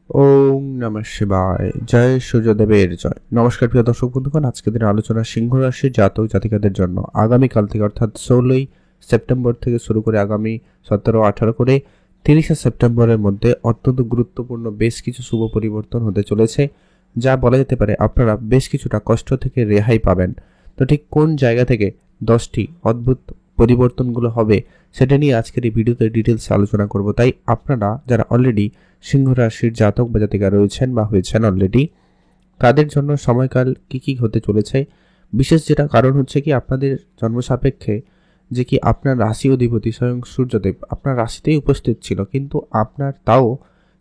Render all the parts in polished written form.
ওম নমঃ শিবায়। জয় সূর্যদেবের জয়। নমস্কার প্রিয় দর্শক বন্ধুগণ, আজকের দিনের আলোচনা সিংহ রাশির জাতক জাতিকাদের জন্য আগামীকাল থেকে অর্থাৎ 16ই সেপ্টেম্বর থেকে শুরু করে আগামী 17-18 করে 30শে সেপ্টেম্বরের মধ্যে অত্যন্ত গুরুত্বপূর্ণ বেশ কিছু শুভ পরিবর্তন হতে চলেছে, যা বলা যেতে পারে আপনারা বেশ কিছুটা কষ্ট থেকে রেহাই পাবেন। তো ঠিক কোন জায়গা থেকে 10টি অদ্ভুত পরিবর্তনগুলো হবে সেটা নিয়ে আজকের এই ভিডিওতে ডিটেলসে আলোচনা করব। তাই আপনারা যারা অলরেডি সিংহ রাশির জাতক বা জাতিকা রয়েছেন বা হয়েছেন অলরেডি, তাদের জন্য সময়কাল কি হতে চলেছে, বিশেষ যেটা কারণ হচ্ছে কি আপনাদের জন্ম সাপেক্ষে যে কি আপনার রাশি অধিপতি স্বয়ং সূর্যদেব আপনার রাশিতেই উপস্থিত ছিল, কিন্তু আপনার তাও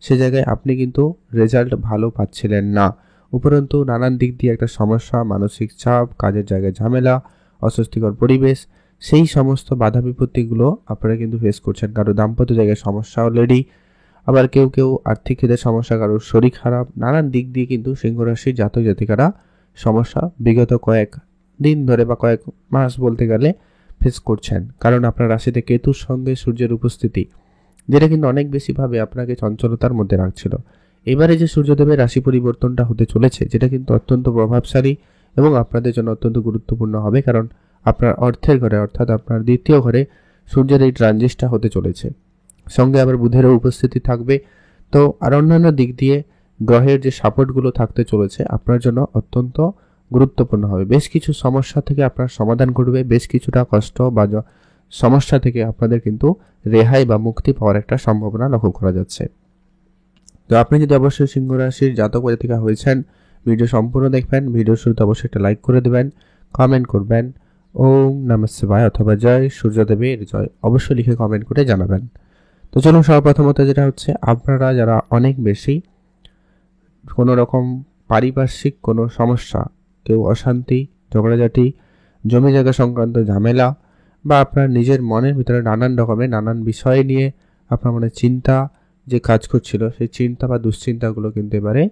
সে জায়গায় আপনি কিন্তু রেজাল্ট ভালো পাচ্ছিলেন না। উপরন্তু নানান দিক দিয়ে একটা সমস্যা, মানসিক চাপ, কাজের জায়গায় ঝামেলা, অস্বস্তিকর পরিবেশ, সেই সমস্ত বাধা বিপত্তিগুলো আপনারা কিন্তু ফেস করছেন। কারো দাম্পত্য জায়গায় সমস্যা অলরেডি, আবার কেউ আর্থিক ক্ষেত্রে সমস্যা, কারোর শরীর খারাপ, নানান দিক দিয়ে কিন্তু সিংহ রাশির জাতক জাতিকারা সমস্যা বিগত কয়েক দিন ধরে বা কয়েক মাস বলতে গেলে ফেস করছেন। কারণ আপনার রাশিতে কেতুর সঙ্গে সূর্যের উপস্থিতি, যেটা কিন্তু অনেক বেশিভাবে আপনাকে চঞ্চলতার মধ্যে রাখছিল। এবারে যে সূর্যদেবের রাশি পরিবর্তনটা হতে চলেছে, যেটা কিন্তু অত্যন্ত প্রভাবশালী এবং আপনাদের জন্য অত্যন্ত গুরুত্বপূর্ণ হবে, কারণ আপনার অর্থের ঘরে অর্থাৎ আপনার দ্বিতীয় ঘরে সূর্যের এই ট্রানজিটটা হতে চলেছে। সঙ্গে আবার বুধেরও উপস্থিতি থাকবে। তো আর অন্যান্য দিক দিয়ে গ্রহের যে সাপোর্টগুলো থাকতে চলেছে আপনার জন্য অত্যন্ত গুরুত্বপূর্ণ হবে। বেশ কিছু সমস্যা থেকে আপনার সমাধান করবে, বেশ কিছুটা কষ্ট বা সমস্যা থেকে আপনাদের কিন্তু রেহাই বা মুক্তি পাওয়ার একটা সম্ভাবনা লক্ষ্য করা যাচ্ছে। তো আপনি যদি অবশ্যই সিংহ রাশির জাতক বা জাতিকা হয়েছেন, ভিডিও সম্পূর্ণ দেখবেন। ভিডিও শুরুতে অবশ্যই একটা লাইক করে দেবেন, কমেন্ট করবেন ওম নমঃ শিবায় অথবা জয় সূর্যদেবের জয় অবশ্যই লিখে কমেন্ট করে জানাবেন। তো চলুন, সর্বপ্রথমত যেটা হচ্ছে, আপনারা যারা অনেক বেশি কোনো রকম পারিপার্শ্বিক কোনো সমস্যা, কেউ অশান্তি, ঝগড়াঝাটি, জমি জায়গা সংক্রান্ত ঝামেলা, বা আপনার নিজের মনের ভিতরে নানান রকমের নানান বিষয় নিয়ে আপনার মনে চিন্তা যে কাজ করছিল, সেই চিন্তা বা দুশ্চিন্তাগুলো কিন্তু এবারে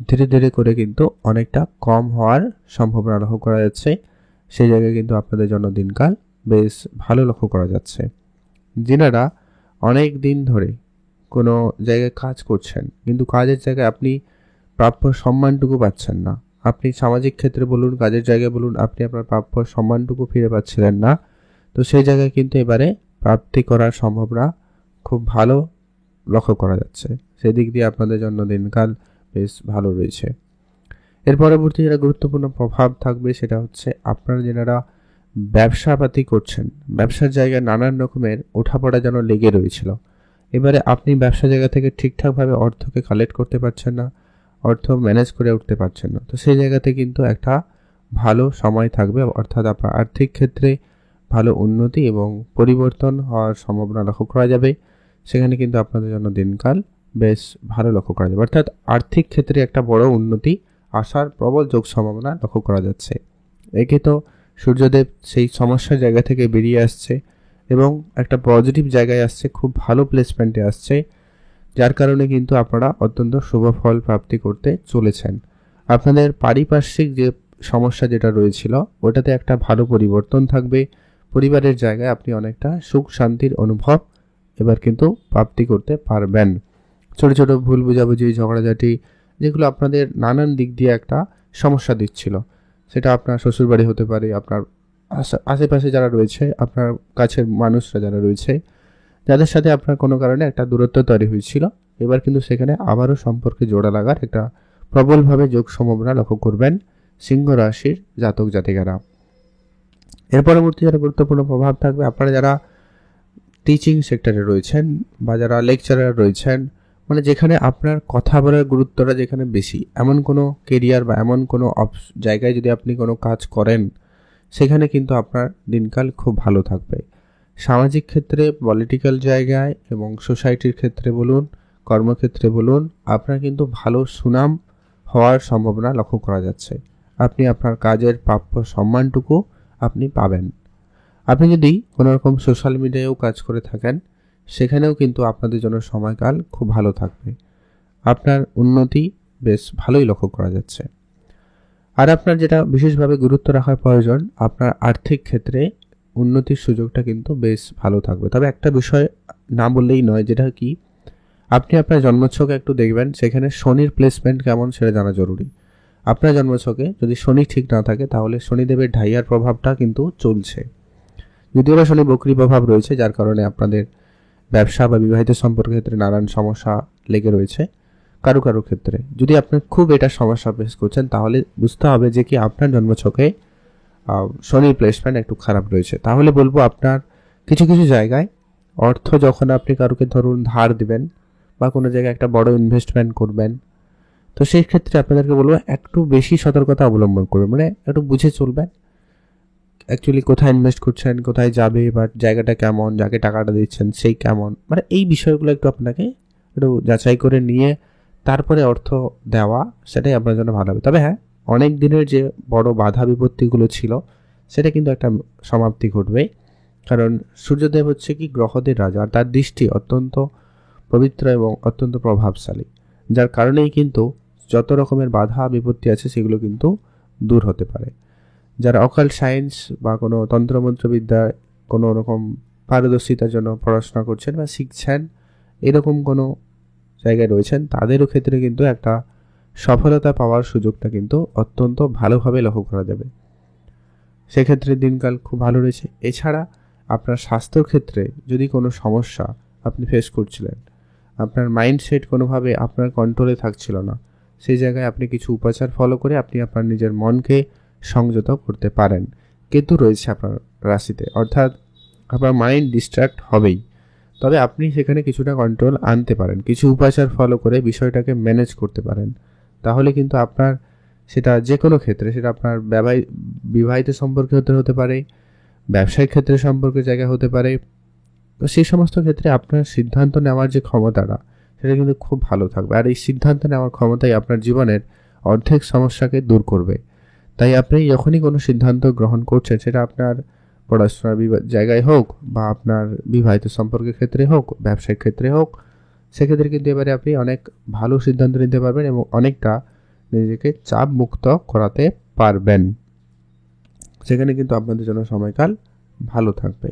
ধীরে ধীরে করে কিন্তু অনেকটা কম হওয়ার সম্ভাবনা লক্ষ্য করা যাচ্ছে। সেই জায়গায় কিন্তু আপনাদের জন্য দিনকাল বেশ ভালো লক্ষ্য করা যাচ্ছে। যিনারা অনেক দিন ধরে কোনো জায়গায় কাজ করছেন, কিন্তু কাজের জায়গায় আপনি প্রাপ্য সম্মানটুকু পাচ্ছেন না, আপনি সামাজিক ক্ষেত্রে বলুন, কাজের জায়গায় বলুন, আপনি আপনার প্রাপ্য সম্মানটুকু ফিরে পাচ্ছিলেন না, তো সেই জায়গায় কিন্তু এবারে প্রাপ্তি করার সম্ভাবনা খুব ভালো লক্ষ্য করা যাচ্ছে। সেদিক দিয়ে আপনাদের জন্য দিনকাল বেশ ভালো রয়েছে। এর পরবর্তী যেটা গুরুত্বপূর্ণ প্রভাব থাকবে সেটা হচ্ছে, আপনারা যেনারা ব্যবসাপাতি করছেন, ব্যবসার জায়গায় নানান রকমের ওঠাপড়া যেন লেগে রয়েছিল, এবারে আপনি ব্যবসা জায়গা থেকে ঠিকঠাকভাবে অর্থকে কালেক্ট করতে পারছেন না, অর্থ ম্যানেজ করে উঠতে পারছেন না। তো সেই জায়গাতে কিন্তু একটা ভালো সময় থাকবে, অর্থাৎ আপনার আর্থিক ক্ষেত্রে ভালো উন্নতি এবং পরিবর্তন হওয়ার সম্ভাবনা লক্ষ্য করা যাবে। সেখানে কিন্তু আপনাদের জন্য দিনকাল বেশ ভালো লক্ষ্য করা যাবে, অর্থাৎ আর্থিক ক্ষেত্রে একটা বড় উন্নতি আসার প্রবল যোগ সম্ভাবনা লক্ষ্য করা যাচ্ছে। একে তো সূর্যদেব সেই সমস্যার জায়গা থেকে বেরিয়ে আসছে এবং একটা পজিটিভ জায়গায় আসছে, খুব ভালো প্লেসমেন্টে আসছে, যার কারণে কিন্তু আপনারা অত্যন্ত শুভ ফল প্রাপ্তি করতে চলেছেন। আপনাদের পারিপার্শ্বিক যে সমস্যা যেটা রয়েছিল, ওটাতে একটা ভালো পরিবর্তন থাকবে। পরিবারের জায়গায় আপনি অনেকটা সুখ শান্তির অনুভব এবার কিন্তু প্রাপ্তি করতে পারবেন। ছোট ছোট ভুল বুঝাবুঝি, ঝগড়াঝাটি, যেগুলো আপনাদের নানান দিক দিয়ে একটা সমস্যা দিচ্ছিল, সেটা আপনার শ্বশুরবাড়ি হতে পারে, আপনার আশেপাশে যারা রয়েছে, আপনার কাছের মানুষরা যারা রয়েছে, যাদের সাথে আপনার কোনো কারণে একটা দূরত্ব তৈরি হয়েছিল, এবার কিন্তু সেখানে আবারও সম্পর্কে জোড়া লাগার একটা প্রবলভাবে যোগ সম্ভাবনা লক্ষ্য করবেন সিংহ রাশির জাতক জাতিকারা। এর পরবর্তী যারা গুরুত্বপূর্ণ প্রভাব থাকবে, আপনারা যারা টিচিং সেক্টরে রয়েছেন বা যারা লেকচারার রয়েছেন, মানে যেখানে আপনার কথা বলার গুরুত্বটা যেখানে বেশি, এমন কোনো কেরিয়ার বা এমন কোনো জায়গায় যদি আপনি কোনো কাজ করেন, সেখানে কিন্তু আপনার দিনকাল খুব ভালো থাকবে। সামাজিক ক্ষেত্রে, পলিটিক্যাল জায়গায় এবং সোসাইটির ক্ষেত্রে বলুন, কর্মক্ষেত্রে বলুন, আপনার কিন্তু ভালো সুনাম হওয়ার সম্ভাবনা লক্ষ্য করা যাচ্ছে। আপনি আপনার কাজের প্রাপ্য সম্মানটুকু আপনি পাবেন। আপনি যদি কোনো রকম সোশ্যাল মিডিয়ায়ও কাজ করে থাকেন, সেখানেও কিন্তু আপনাদের জন্য সময়কাল খুব ভালো থাকবে। আপনার উন্নতি বেশ ভালোই লক্ষ্য করা যাচ্ছে। আর আপনার যেটা বিশেষভাবে গুরুত্ব রাখার প্রয়োজন, আপনার আর্থিক ক্ষেত্রে উন্নতির সুযোগটা কিন্তু বেশ ভালো থাকবে। তবে একটা বিষয় না বললেই নয়, যেটা কি, আপনি আপনার জন্মছকে একটু দেখবেন সেখানে শনির প্লেসমেন্ট কেমন সেটা জানা জরুরি। আপনার জন্মছকে যদি শনি ঠিক না থাকে তাহলে শনিদেবের ঢাইয়ার প্রভাবটা কিন্তু চলছে। যদিও বা শনি বক্রী প্রভাব রয়েছে, যার কারণে আপনাদের ব্যবসা বা বিবাহিত সম্পর্কের ক্ষেত্রে নানান সমস্যা লেগে রয়েছে। কারো কারো ক্ষেত্রে যদি আপনি খুব এটা সমস্যা ফেস করছেন তাহলে বুঝতে হবে যে কি আপনার জন্মছকে শনির প্লেসমেন্ট একটু খারাপ রয়েছে। তাহলে বলবো আপনার কিছু কিছু জায়গায় অর্থ যখন আপনি কারোকে ধরুন ধার দিবেন বা কোনো জায়গায় একটা বড় ইনভেস্টমেন্ট করবেন, তো সেই ক্ষেত্রে আপনাদেরকে বলবো একটু বেশি সতর্কতা অবলম্বন করবেন, মানে একটু বুঝে চলবেন অ্যাকচুয়ালি কোথায় ইনভেস্ট করছেন, কোথায় যাবে, বা জায়গাটা কেমন, যাকে টাকাটা দিচ্ছেন সেই কেমন, মানে এই বিষয়গুলো একটু আপনাকে একটু যাচাই করে নিয়ে তারপরে অর্থ দেওয়া, সেটাই আপনার জন্য ভালো হবে। তবে হ্যাঁ, অনেক দিনের যে বড় বাধা বিপত্তিগুলো ছিল সেটা কিন্তু একটা সমাপ্তি ঘটবে, কারণ সূর্যদেব হচ্ছে কি গ্রহদের রাজা, আর তার দৃষ্টি অত্যন্ত পবিত্র এবং অত্যন্ত প্রভাবশালী, যার কারণেই কিন্তু যত রকমের বাধা বিপত্তি আছে সেগুলো কিন্তু দূর হতে পারে। যারা অকাল্ট সায়েন্স বা কোনো তন্ত্রমন্ত্রবিদ্যায় কোনো রকম পারদর্শিতার জন্য পড়াশোনা করছেন বা শিখছেন, এরকম কোনো জায়গায় রয়েছেন, তাদেরও ক্ষেত্রে কিন্তু একটা সফলতা পাওয়ার সুযোগটা কিন্তু অত্যন্ত ভালোভাবে লক্ষ্য করা যাবে। সেক্ষেত্রে দিনকাল খুব ভালো রয়েছে। এছাড়া আপনার স্বাস্থ্যর ক্ষেত্রে যদি কোনো সমস্যা আপনি ফেস করছিলেন, আপনার মাইন্ডসেট কোনোভাবে আপনার কন্ট্রোলে থাকছিল না, সেই জায়গায় আপনি কিছু উপাচার ফলো করে আপনি আপনার নিজের মনকে সংযত করতে পারেন। কেতু রয়েছে আপনার রাশিতে, অর্থাৎ আপনার মাইন্ড ডিস্ট্র্যাক্ট হবেই, তবে আপনি সেখানে কিছুটা কন্ট্রোল আনতে পারেন, কিছু উপাচার ফলো করে বিষয়টাকে ম্যানেজ করতে পারেন। তাহলে কিন্তু আপনার সেটা যে কোনো ক্ষেত্রে, সেটা আপনার বিবাহিত সম্পর্কে হতে পারে, ব্যবসায়িক ক্ষেত্রে সম্পর্কের জায়গা হতে পারে, তো সেই সমস্ত ক্ষেত্রে আপনার সিদ্ধান্ত নেওয়ার যে ক্ষমতাটা সেটা কিন্তু খুব ভালো থাকবে। আর এই সিদ্ধান্ত নেওয়ার ক্ষমতাই আপনার জীবনের অর্ধেক সমস্যাকে দূর করবে। তাই আপনি যখনই কোনো সিদ্ধান্ত গ্রহণ করছেন, সেটা আপনার পড়াশোনার জায়গায় হোক বা আপনার বিবাহিত সম্পর্কের ক্ষেত্রে হোক, ব্যবসায়িক ক্ষেত্রে হোক, সেক্ষেত্রে কিন্তু এবারে আপনি অনেক ভালো সিদ্ধান্ত নিতে পারবেন এবং অনেকটা নিজেকে চাপ মুক্ত করাতে পারবেন। সেখানে কিন্তু আপনাদের জন্য সময়কাল ভালো থাকবে।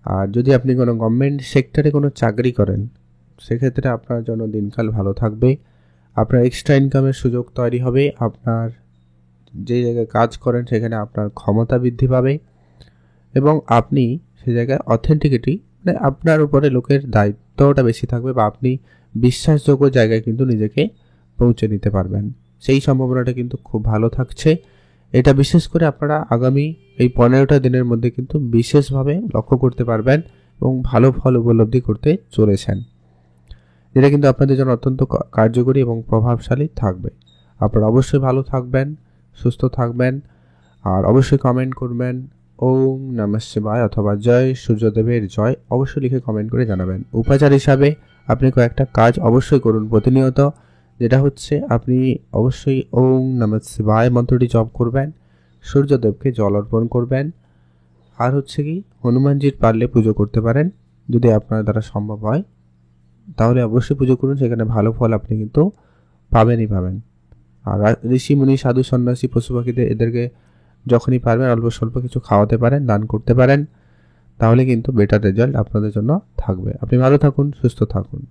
আর যদি আপনি কোনো গভর্নমেন্ট সেক্টরে কোনো চাকরি করেন, সেক্ষেত্রে আপনার জন্য দিনকাল ভালো থাকবে। আপনার এক্সট্রা ইনকামের সুযোগ তৈরি হবে, আপনার যে জায়গায় কাজ করেন সেখানে আপনার ক্ষমতা বৃদ্ধি পাবে এবং আপনি সে জায়গায় অথেন্টিকিটি, মানে আপনার উপরে লোকের দায়িত্বটা বেশি থাকবে বা আপনি বিশ্বাসযোগ্য জায়গায় কিন্তু নিজেকে পৌঁছে নিতে পারবেন। সেই সম্ভাবনাটা কিন্তু খুব ভালো থাকছে। এটা বিশেষ করে আপনারা আগামী এই 15টা দিনের মধ্যে কিন্তু বিশেষভাবে লক্ষ্য করতে পারবেন এবং ভালো ফল উপলব্ধি করতে চলেছেন, যেটা কিন্তু আপনাদের জন্য অত্যন্ত কার্যকরী এবং প্রভাবশালী থাকবে। আপনারা অবশ্যই ভালো থাকবেন, সুস্থ থাকবেন, আর অবশ্যই কমেন্ট করবেন ওম নমঃ শিবায় অথবা জয় সূর্যদেবের জয়, অবশ্যই লিখে কমেন্ট করে জানাবেন। উপাচার হিসাবে আপনি কয়েকটা কাজ অবশ্যই করুন প্রতিনিয়ত, যেটা হচ্ছে আপনি অবশ্যই ওম নমঃ শিবায় মন্ত্রটি জপ করবেন, সূর্যদেবকে জল অর্পণ করবেন, আর হচ্ছে কি হনুমানজির পারলে পুজো করতে পারেন, যদি আপনার দ্বারা সম্ভব হয় তাহলে অবশ্যই পুজো করুন, সেখানে ভালো ফল আপনি কিন্তু পাবেনই পাবেন। আর ঋষি মুনি সাধু সন্ন্যাসী পশু পাখিদের এদেরকে যখনই পারবেন অল্প স্বল্প কিছু খাওয়াতে পারেন, দান করতে পারেন, তাহলে কিন্তু বেটার রেজাল্ট আপনাদের জন্য থাকবে। আপনি ভালো থাকুন, সুস্থ থাকুন।